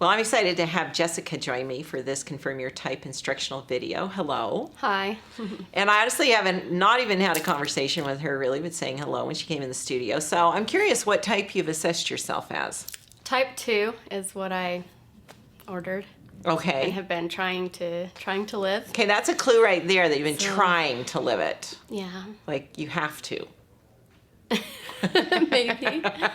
Well, I'm excited to have Jessica join me for this Confirm Your Type instructional video. Hello. Hi. And I honestly haven't not even had a conversation with her really, but saying hello when she came in the studio. So I'm curious what type you've assessed yourself as. Type 2 is what I ordered. Okay. And have been trying to live. Okay, that's a clue right there that you've been trying to live it. Yeah. Like you have to. Maybe. Yeah.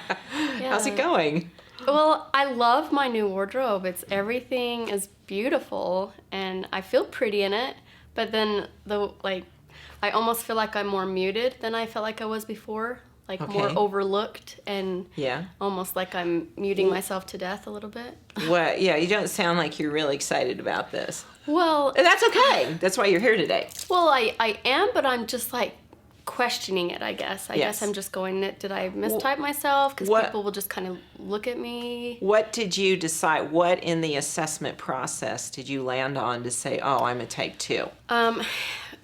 How's it going? Well, I love my new wardrobe. Everything is beautiful and I feel pretty in it. But then I almost feel like I'm more muted than I felt like I was before. Like more overlooked and almost like I'm muting myself to death a little bit. What? Yeah, you don't sound like you're really excited about this. Well, and that's okay. That's why you're here today. Well, I am, but I'm just like questioning it, I guess. I guess I'm just going, did I mistype myself? Because people will just kind of look at me. What did you decide? What in the assessment process did you land on to say, oh, I'm a type 2? And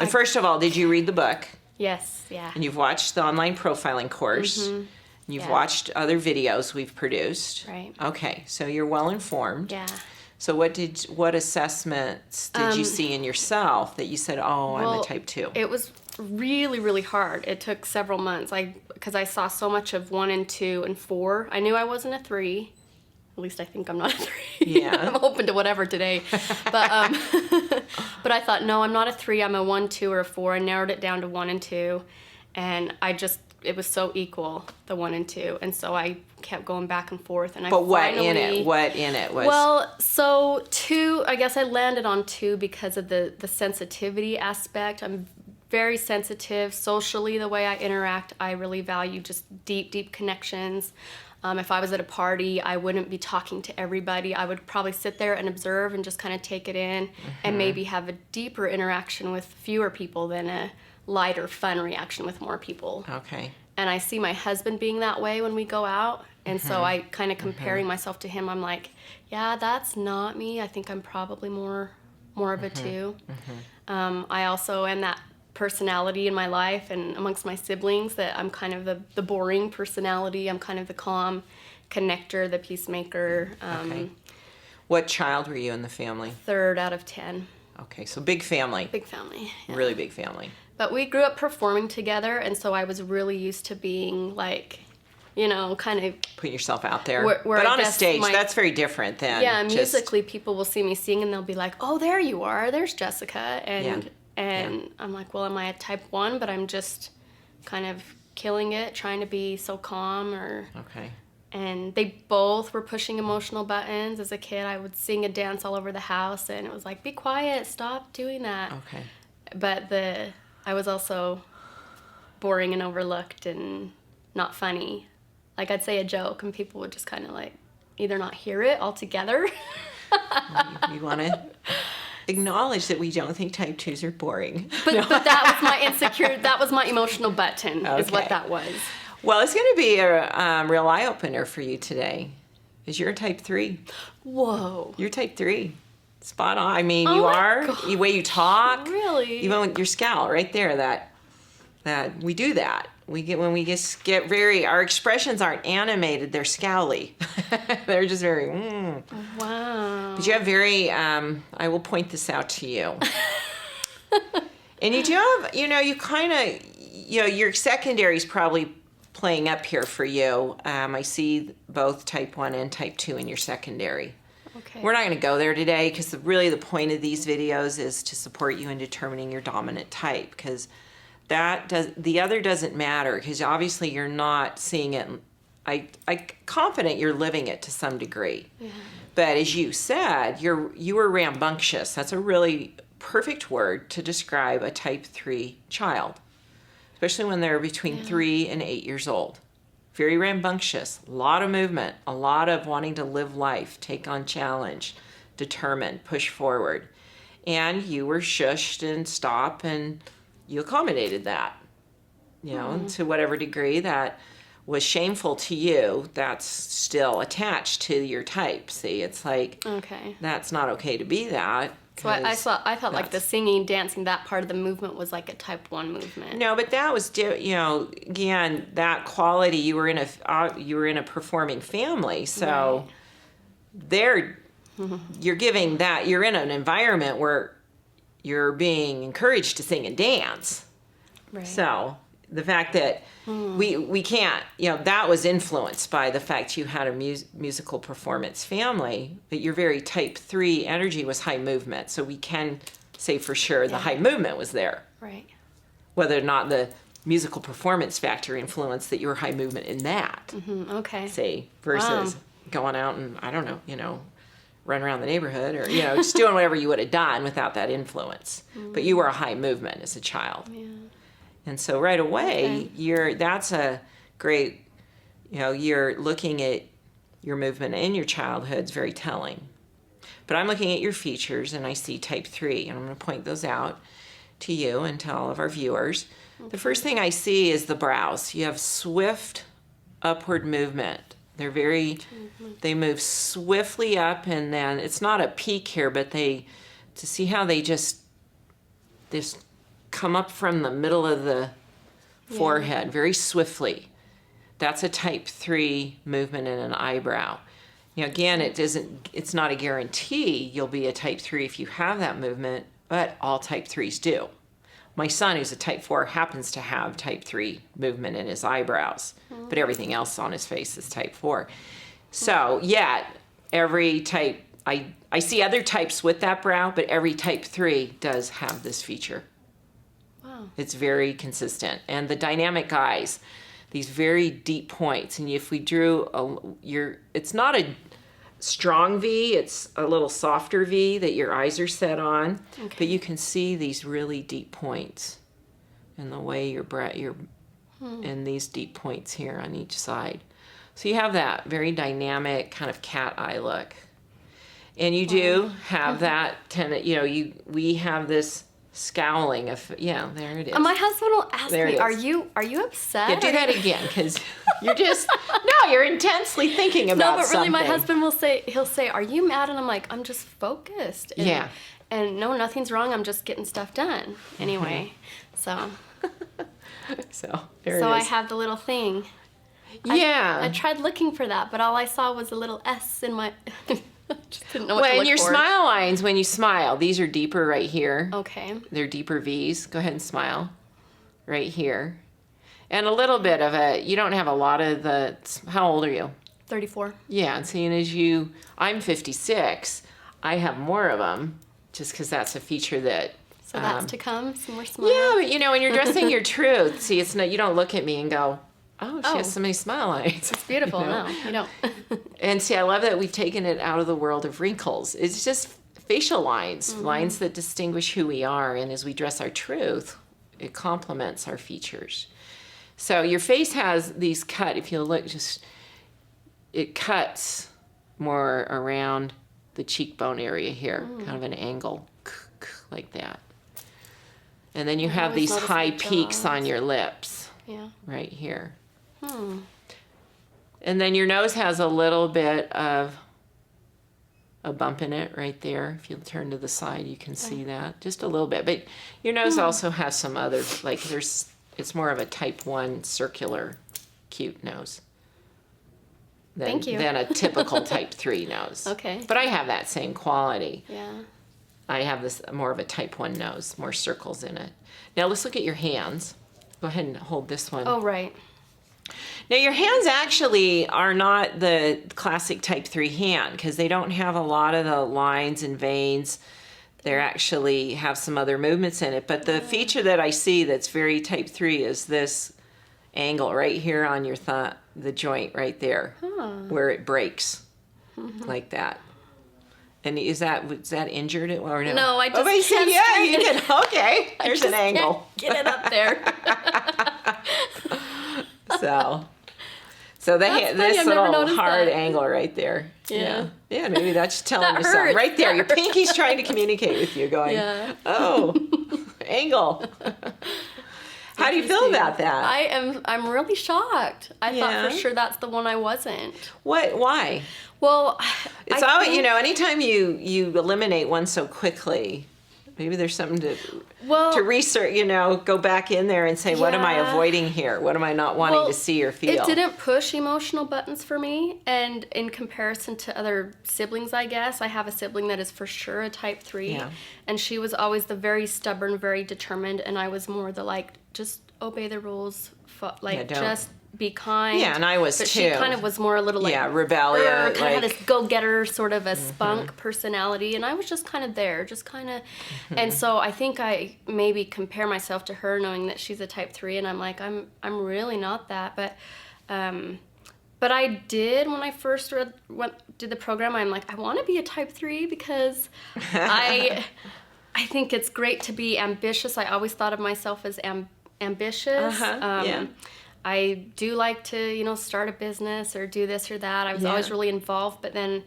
first of all, did you read the book? Yes, yeah. And you've watched the online profiling course. Mm-hmm. You've watched other videos we've produced. Right. Okay, so you're well informed. Yeah. So what assessments did you see in yourself that you said, oh, I'm a type 2? It was really, really hard. It took several months because I saw so much of 1 and 2 and 4. I knew I wasn't a 3. At least I think I'm not a 3. Yeah. I'm open to whatever today. But but I thought, no, I'm not a 3. I'm a 1, 2, or a 4. I narrowed it down to 1 and 2. And it was so equal, the 1 and 2. And so I kept going back and forth. And what in it was? Well, so 2, I guess I landed on 2 because of the sensitivity aspect. I'm very sensitive socially, the way I interact. I really value just deep connections. If I was at a party, I wouldn't be talking to everybody. I would probably sit there and observe and just kind of take it in and maybe have a deeper interaction with fewer people than a lighter, fun reaction with more people. Okay. And I see my husband being that way when we go out. And so I kind of comparing myself to him, I'm like, yeah, that's not me. I think I'm probably more of a 2. I also am that personality in my life and amongst my siblings that I'm kind of the boring personality. I'm kind of the calm connector, the peacemaker. What child were you in the family? 3rd out of 10. Okay, so big family. Big family. Yeah. Really big family. But we grew up performing together, and so I was really used to being like, kind of putting yourself out there. Where but I on a stage, that's very different than musically, people will see me sing and they'll be like, "Oh, there you are. There's Jessica." And I'm like, "Well, am I a type 1? But I'm just kind of killing it, trying to be so calm." And they both were pushing emotional buttons. As a kid, I would sing and dance all over the house, and it was like, "Be quiet, stop doing that." Okay. But I was also boring and overlooked and not funny. Like I'd say a joke and people would just kind of like either not hear it altogether. You want to acknowledge that we don't think type 2s are boring. But that was my insecure, that was my emotional button is what that was. Well, it's going to be a real eye-opener for you today because you're a type 3. Whoa. You're type 3. Spot on. I mean, you are. The way you talk. Really? Even with your scowl right there, that we do that. When we just get very, our expressions aren't animated, they're scowly. They're just very, Wow. But you have very, I will point this out to you. And you do have, you kind of, your secondary is probably playing up here for you. I see both type 1 and type 2 in your secondary. Okay. We're not going to go there today because really the point of these videos is to support you in determining your dominant type because the other doesn't matter because obviously you're not seeing it. I'm confident you're living it to some degree. Yeah. But as you said, you were rambunctious. That's a really perfect word to describe a type 3 child, especially when they're between 3 and 8 years old. Very rambunctious, a lot of movement, a lot of wanting to live life, take on challenge, determined, push forward. And you were shushed and stopped and you accommodated that, to whatever degree that was shameful to you, that's still attached to your type. See, it's like, that's not okay to be that. So I thought like the singing, dancing, that part of the movement was like a type 1 movement. No, but that was, again, that quality, you were in a performing family. So there, you're giving that, you're in an environment where you're being encouraged to sing and dance. Right. So the fact that we can't, that was influenced by the fact you had a musical performance family, but your very type 3 energy was high movement. So we can say for sure the high movement was there. Right. Whether or not the musical performance factor influenced that you were high movement in that. Okay. Say, versus going out and, I don't know, run around the neighborhood or, just doing whatever you would have done without that influence. But you were a high movement as a child. Yeah. And so right away, that's a great, you're looking at your movement in your childhood is very telling. But I'm looking at your features and I see type 3, and I'm going to point those out to you and to all of our viewers. Okay. The first thing I see is the brows. You have swift upward movement. They're they move swiftly up, and then it's not a peak here, but to see how they just come up from the middle of the forehead very swiftly. That's a type 3 movement in an eyebrow. Again, it's not a guarantee you'll be a type 3 if you have that movement, but all type 3s do. My son, who's a type 4, happens to have type 3 movement in his eyebrows, but everything else on his face is type 4. So, every type, I see other types with that brow, but every type 3 does have this feature. Wow. It's very consistent. And the dynamic eyes, these very deep points, and if we drew it's not a strong V, it's a little softer V that your eyes are set on, but you can see these really deep points and the way your and these deep points here on each side. So you have that very dynamic kind of cat eye look. And you do have that we have this scowling of, there it is. My husband will ask There it me, is. are you upset? Yeah, do that again, because you're just, you're intensely thinking about No, but really something. my husband he'll say, are you mad? And I'm like, I'm just focused. And, and no, nothing's wrong. I'm just getting stuff done. Anyway, so there it is. I have the little thing. Yeah. I tried looking for that, but all I saw was a little S in my... just didn't know what to When look your for. smile lines, when you smile, these are deeper right here. Okay. They're deeper V's. Go ahead and smile. Right here. And a little bit of it. You don't have a lot of the... How old are you? 34. Yeah, and seeing as I'm 56, I have more of them, just because that's a feature that... So that's to come, some more smile. Yeah, but when you're dressing your truth, see, it's not, you don't look at me and go, she has so many smile lines. It's beautiful. No, you don't. And see, I love that we've taken it out of the world of wrinkles. It's just facial lines, lines that distinguish who we are. And as we dress our truth, it complements our features. So your face has these if you look, it cuts more around the cheekbone area here, kind of an angle, like that. And then you have these high peaks on your lips, right here. And then your nose has a little bit of a bump in it right there. If you turn to the side, you can see that. Just a little bit. But your nose also has some other, it's more of a type 1 circular, cute nose. Thank you. Than a typical type 3 nose. Okay. But I have that same quality. Yeah. I have this more of a type 1 nose, more circles in it. Now let's look at your hands. Go ahead and hold this one. Oh, right. Now your hands actually are not the classic type 3 hand because they don't have a lot of the lines and veins. They actually have some other movements in it. But the feature that I see that's very type 3 is this angle right here on your thumb, the joint right there, where it breaks like that. And was that injured or no? No, I just can't you can. Okay, there's an angle. Get it up there. So this little hard that. angle right there. Yeah. Yeah, maybe that's telling That you something. hurts. Right there, your pinky's trying to communicate with you, going, angle. How do you feel about that? I'm really shocked. I thought for sure that's the one I wasn't. What? Why? Well, It's always, anytime you eliminate one so quickly, Maybe there's something to Well, research, go back in there and say, what am I Yeah. avoiding here? What am I not wanting to see or feel? It didn't push emotional buttons for me, and in comparison to other siblings, I guess, I have a sibling that is for sure a type 3, Yeah. and she was always the very stubborn, very determined, and I was more the just obey the rules, don't. just be kind. Yeah, and I was but too. she kind of was more a little rebellious. kind of had this go-getter sort of a spunk personality, and I was just kind of there, just kind of, and so I think I maybe compare myself to her, knowing that she's a type 3, and I'm like, I'm really not that, but I did when I first did the program. I'm like, I want to be a type 3 because I think it's great to be ambitious. I always thought of myself as ambitious. Yeah. I do like to, start a business or do this or that. I was always really involved, but then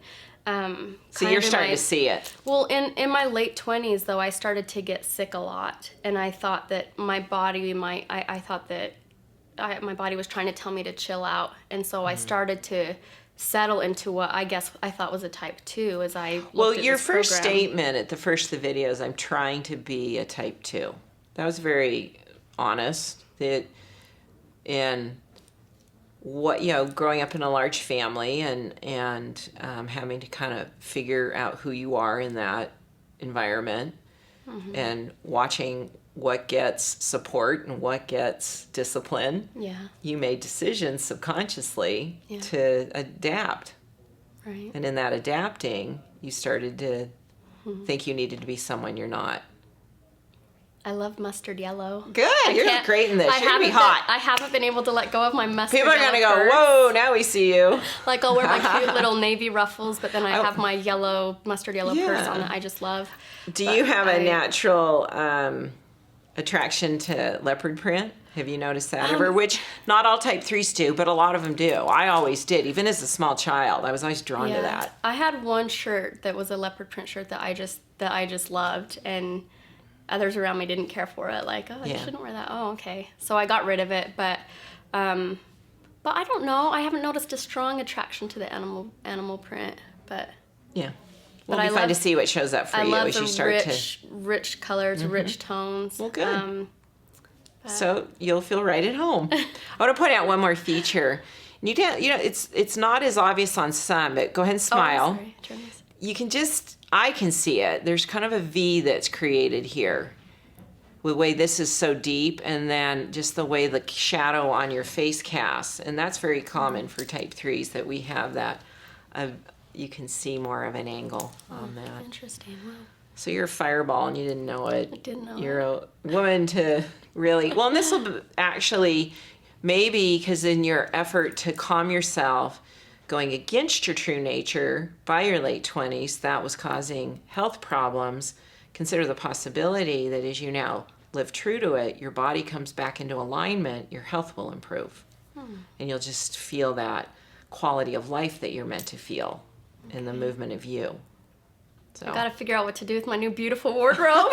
So you're starting to see it. well, in my late 20s, though, I started to get sick a lot, and I thought that my body, I thought that my body was trying to tell me to chill out, and so I started to settle into what I guess I thought was a type 2 as I looked at Your this first program. statement at the first of the videos, I'm trying to be a type 2. That was very honest. And what growing up in a large family and having to kind of figure out who you are in that environment, and watching what gets support and what gets discipline. Yeah, You made decisions subconsciously Yeah. to adapt, right. and in that adapting, you started to think you needed to be someone you're not. I love mustard yellow. Good, you're can't- great in this. I You're gonna be haven't hot. I haven't been able to let go of my mustard People are yellow gonna go, purse. whoa, now we see you. Like I'll wear my cute little navy ruffles, but then I Oh. have my mustard yellow purse Yeah. on that I just love. Do But you have a I- natural attraction to leopard print? Have you noticed that ever? Which not all type 3s do, but a lot of them do. I always did, even as a small child. I was always drawn to that. I had one shirt that was a leopard print shirt that I just loved, and others around me didn't care for it. Like, oh, Yeah. you shouldn't wear that. Oh, okay. So I got rid of it, but I don't know. I haven't noticed a strong attraction to the animal print, but Yeah. Well, But it'll be I fun to love- see what shows up for I you love as the you start rich colors, rich tones. Well, good. So you'll feel right at home. I want to point out one more feature. You don't, it's not as obvious on some, but go ahead and smile. Oh, I'm sorry. Turn this. You can I can see it. There's kind of a V that's created here. The way this is so deep, and then just the way the shadow on your face casts. And that's very common for type 3s, that we have that. You can see more of an angle on that. Interesting. Wow. So you're a fireball and you didn't know it. I didn't know You're a woman to really, well, and this will actually, maybe because in your effort to calm yourself, going against your true nature by your late 20s, that was causing health problems. Consider the possibility that as you now live true to it, your body comes back into alignment, your health will improve. And you'll just feel that quality of life that you're meant to feel in the movement of you. So I gotta figure out what to do with my new beautiful wardrobe.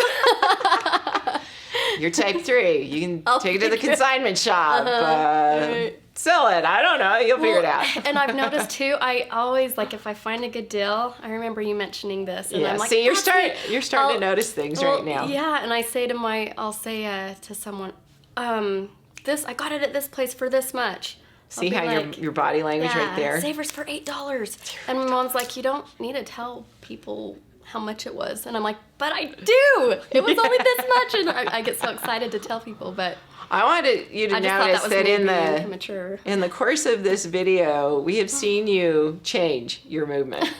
you're type 3. You can I'll take it to the figure it- consignment shop. Right. Sell it. I don't know. You'll figure it out. And I've noticed too, I always if I find a good deal, I remember you mentioning this, and Yeah. I'm like, See, you're "That's starting. it." You're starting I'll- to notice things well, right now. Yeah, and I'll say to someone, this I got it at this place for this much. I'll See be how like, your body language right there. Savers for $8. And my mom's like, you don't need to tell people how much it was. And I'm like, but I do. It was only this much. And I get so excited to tell people, but I wanted you to I just thought notice that was that in maybe the immature. in the course of this video, we have seen you change your movement.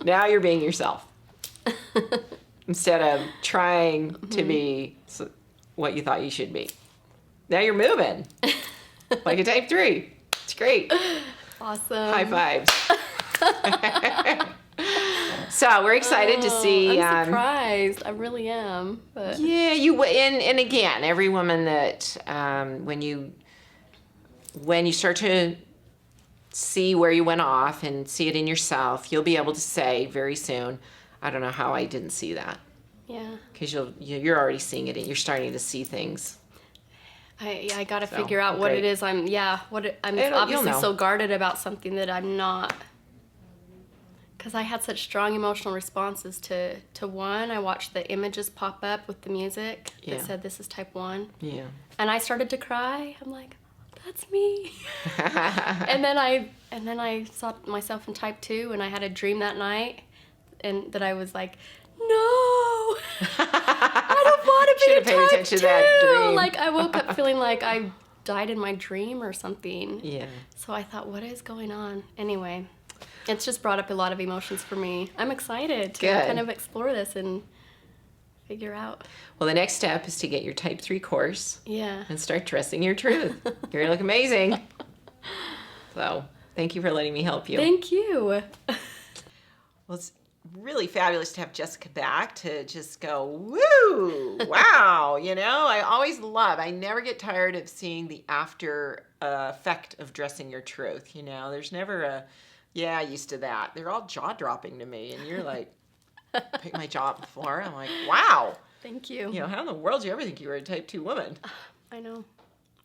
Now you're being yourself instead of trying to be what you thought you should be. Now you're moving like a type 3. It's great. Awesome. High fives. So we're excited to see. I'm surprised. I really am. But Yeah, and again, every woman that when you start to see where you went off and see it in yourself, you'll be able to say very soon, I don't know how I didn't see that, yeah, because you're already seeing it and you're starting to see things. I got to So, figure out what great. it is. I'm You'll obviously know. so guarded about something that I'm not. because I had such strong emotional responses to one. I watched the images pop up with the music that said this is type 1. Yeah. And I started to cry. I'm like, that's me. and then I saw myself in type 2, and I had a dream that night, and that I was like, no, I don't want to be Should a have paid type attention 2. to that dream. Like, I woke up feeling like I died in my dream or something. Yeah. So I thought, what is going on? Anyway, it's just brought up a lot of emotions for me. I'm excited to Good. kind of explore this and figure out. Well, the next step is to get your type 3 course. Yeah. And start dressing your truth. You're going to look amazing. So, thank you for letting me help you. Thank you. Well, it's really fabulous to have Jessica back to just go, woo, wow. I never get tired of seeing the after effect of dressing your truth. There's never I used to that. They're all jaw-dropping to me. And you're like, pick my jaw up before. I'm like, wow. Thank you. How in the world do you ever think you were a type 2 woman? I know.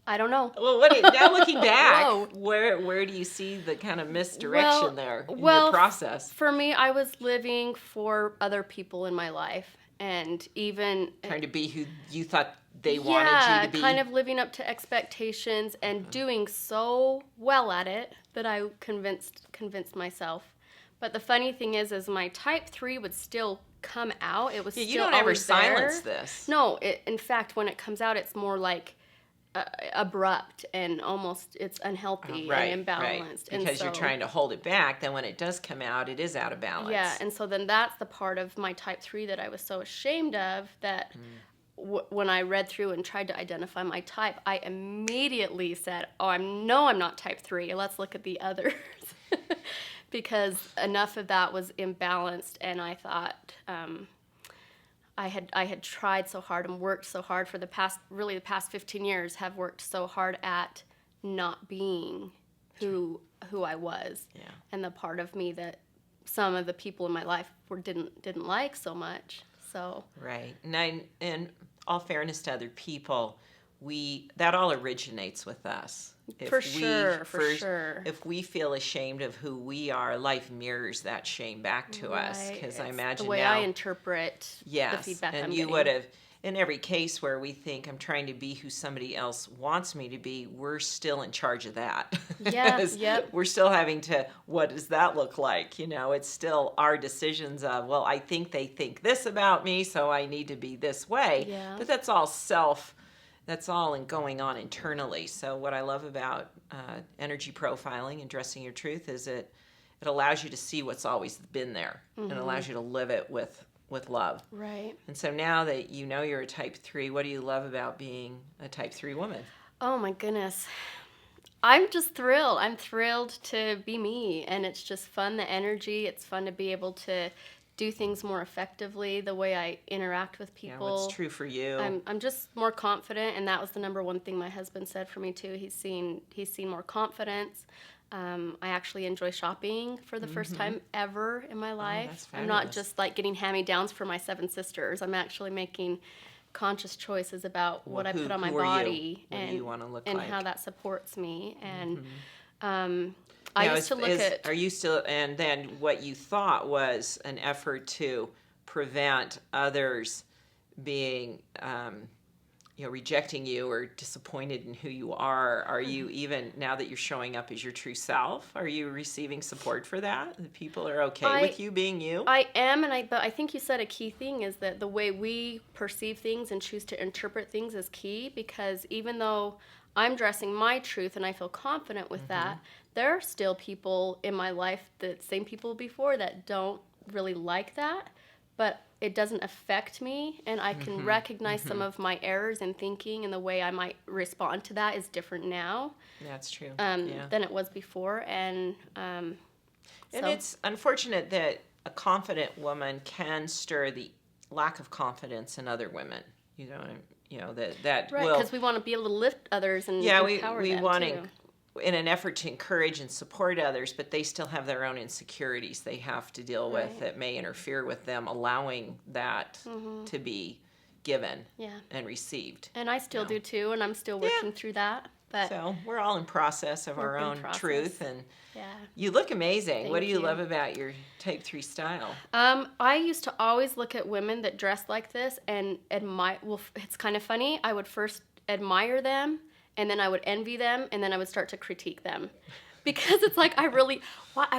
I don't know. Well, now looking back, Whoa. where do you see the kind of misdirection there in well, your process? For me, I was living for other people in my life, and even Trying to be who you thought they wanted you to be. kind of living up to expectations and doing so well at it that I convinced myself. But the funny thing is my type 3 would still come out. It was Yeah, still you don't ever always there. silence this. No, in fact, when it comes out, it's more like abrupt and almost it's unhealthy and imbalanced. Because and so, you're trying to hold it back. Then when it does come out, it is out of balance. Yeah, and so then that's the part of my type 3 that I was so ashamed of that when I read through and tried to identify my type, I immediately said, I'm not type 3. Let's look at the others. Because enough of that was imbalanced, and I thought I had tried so hard and worked so hard for the past 15 years, have worked so hard at not being who I was, and the part of me that some of the people in my life didn't like so much. So right, and in all fairness to other people, that all originates with us. For sure. If we feel ashamed of who we are, life mirrors that shame back to us. Because I imagine the way now, I interpret the feedback and I'm you getting. would have, in every case where we think I'm trying to be who somebody else wants me to be, we're still in charge of that. Yeah, yep. We're still having to, what does that look like? It's still our decisions of, well, I think they think this about me, so I need to be this way. Yeah. But that's all going on internally. So what I love about energy profiling and dressing your truth is it allows you to see what's always been there and allows you to live it with love. Right. And so now that you know you're a type 3, what do you love about being a type 3 woman? Oh my goodness. I'm just thrilled. I'm thrilled to be me, and it's just fun, the energy. It's fun to be able to do things more effectively, the way I interact with people. Yeah, what's true for you? I'm just more confident, and that was the number one thing my husband said for me too. He's seen more confidence. I actually enjoy shopping for the first time ever in my life. That's I'm not fabulous. just like getting hand-me-downs for my 7 sisters. I'm actually making conscious choices about what I put on my who are you? body What do you wanna look and like? how that supports me. And Now, I used to look at... Are you still, and then what you thought was an effort to prevent others being, rejecting you or disappointed in who you are you even, now that you're showing up as your true self, are you receiving support for that? The people are okay with you being you? I am, but I think you said a key thing is that the way we perceive things and choose to interpret things is key, because even though I'm dressing my truth and I feel confident with that, there are still people in my life, the same people before, that don't really like that, but it doesn't affect me, and I can recognize some of my errors in thinking, and the way I might respond to that is different now. That's true. Than it was before, and it's unfortunate that a confident woman can stir the lack of confidence in other women. That right, will, because we want to be able to lift others and empower we them want too. in an effort to encourage and support others, but they still have their own insecurities they have to deal with that may interfere with them allowing that to be given and received. And I still do too, and I'm still working through that. But so we're all in process of our work in own process. truth, and yeah. you look amazing. What do Thank you you. love about your type 3 style? I used to always look at women that dressed like this and admire. Well, it's kind of funny. I would first admire them, and then I would envy them, and then I would start to critique them. Because it's like, I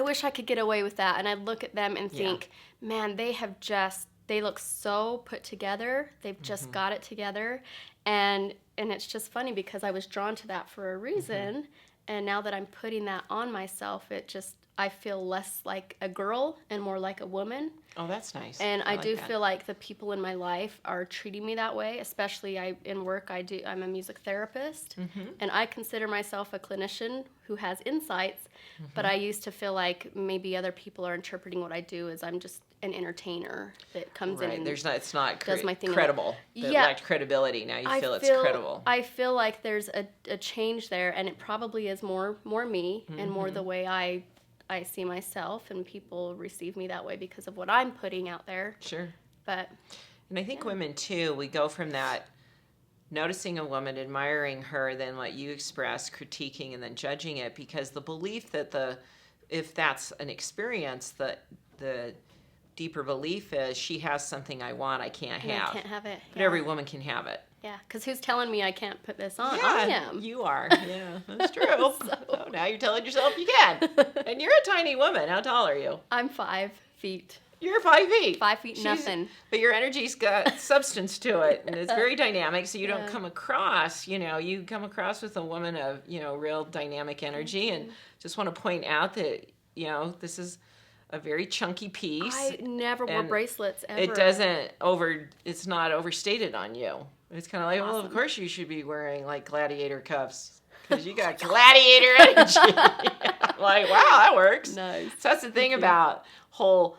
wish I could get away with that. And I look at them and think, man, they look so put together. They've just got it together. And it's just funny because I was drawn to that for a reason. And now that I'm putting that on myself, I feel less like a girl and more like a woman. Oh, that's nice. And I like do that. feel like the people in my life are treating me that way, especially in work. I'm a music therapist, and I consider myself a clinician who has insights, but I used to feel like maybe other people are interpreting what I do as I'm just an entertainer that comes in and it's not does my thing. credible. It lacked credibility. Now you feel it's credible. I feel like there's a change there, and it probably is more me and more the way I see myself, and people receive me that way because of what I'm putting out there. Sure. But And I think women too, we go from that noticing a woman, admiring her, then what you express, critiquing, and then judging it, because the belief that if that's an experience, the deeper belief is she has something I want, I can't have. I can't have it. But every woman can have it. Yeah, because who's telling me I can't put this on? Yeah, I am. you are. Yeah, that's true. So now you're telling yourself you can. And you're a tiny woman. How tall are you? I'm 5 feet. You're 5 feet. 5 feet, nothing. But your energy's got substance to it, and it's very dynamic, so you don't Yeah. come across, you come across with a woman of, real dynamic energy, and just want to point out that, this is a very chunky piece. I never wore and bracelets ever. It's not overstated on you. It's kind of like, well, of Awesome. course you should be wearing, like, gladiator cuffs, because you got gladiator energy. I'm like, wow, that works. Nice. So that's the thing about whole,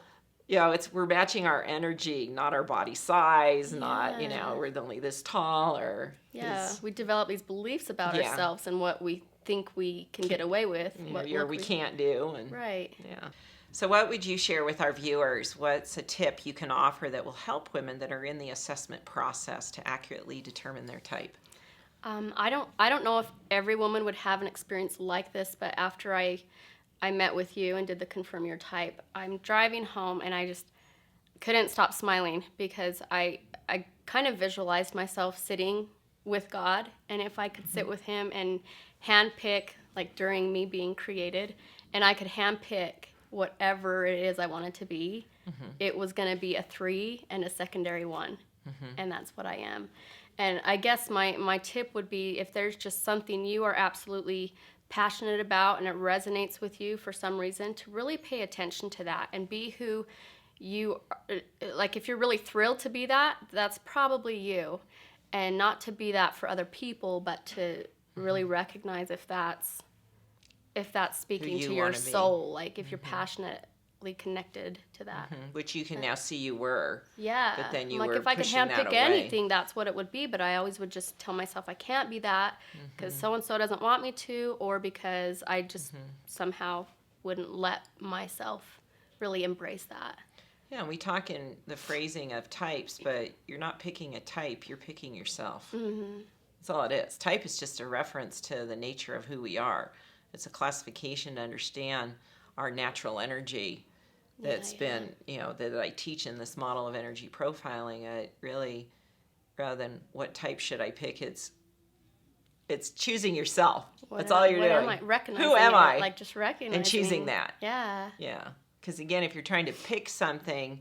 we're matching our energy, not our body size, not, we're only this tall or. Yeah, we develop these beliefs about Yeah. ourselves and what we think we can get away with. We can't do. And, Right. Yeah. So what would you share with our viewers? What's a tip you can offer that will help women that are in the assessment process to accurately determine their type? I don't know if every woman would have an experience like this, but after I met with you and did the Confirm Your Type, I'm driving home and I just couldn't stop smiling because I kind of visualized myself sitting with God, and if I could sit with him and handpick, like during me being created, and I could handpick whatever it is I wanted to be, it was going to be a 3 and a secondary 1, and that's what I am. And I guess my tip would be, if there's just something you are absolutely passionate about and it resonates with you for some reason, to really pay attention to that and be who you, like if you're really thrilled to be that, that's probably you. And not to be that for other people, but to really recognize if that's speaking you to your wanna be. soul, like if you're passionately connected to that. Which you can now see you were. Yeah. But then you like were if I could pushing that handpick away. anything, that's what it would be. But I always would just tell myself I can't be that because so and so doesn't want me to, or because I just somehow wouldn't let myself really embrace that. Yeah, we talk in the phrasing of types, but you're not picking a type, you're picking yourself. That's all it is. Type is just a reference to the nature of who we are. It's a classification to understand our natural energy that's been, that I teach in this model of energy profiling. It really, rather than what type should I pick, it's choosing yourself. That's all you're doing. Am I? Recognizing Who am it, I? Like just recognizing. And choosing that. Yeah. Yeah. Because again, if you're trying to pick something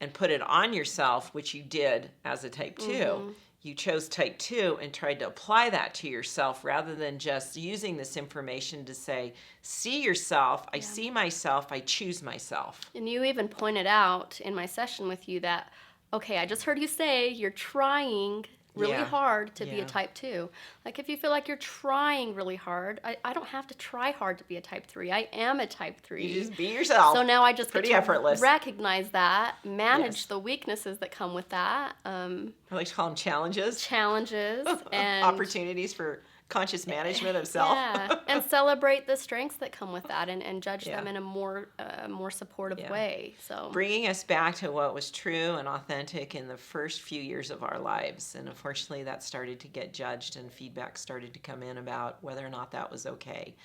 and put it on yourself, which you did as a type 2, you chose type 2 and tried to apply that to yourself rather than just using this information to say, see yourself, I see myself, I choose myself. And you even pointed out in my session with you that, okay, I just heard you say you're trying really hard to be a type 2. Like if you feel like you're trying really hard, I don't have to try hard to be a type 3. I am a type 3. You just be yourself. So now I just pretty get to effortless. recognize that, manage the weaknesses that come with that. I like to call them challenges. Challenges and Opportunities for conscious management of self. Yeah, and celebrate the strengths that come with that, and judge them Yeah. in a more supportive way. So Bringing us back to what was true and authentic in the first few years of our lives. And unfortunately, that started to get judged, and feedback started to come in about whether or not that was okay.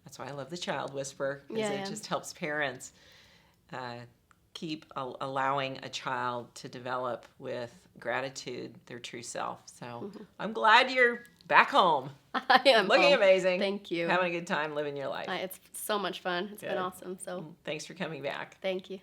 That's why I love the Child Whisper, because it just helps parents keep allowing a child to develop with gratitude their true self. So I'm glad you're back home. I am Looking home. amazing. Thank you. Having a good time living your life. It's so much fun. It's been awesome. So Thanks for coming back. thank you.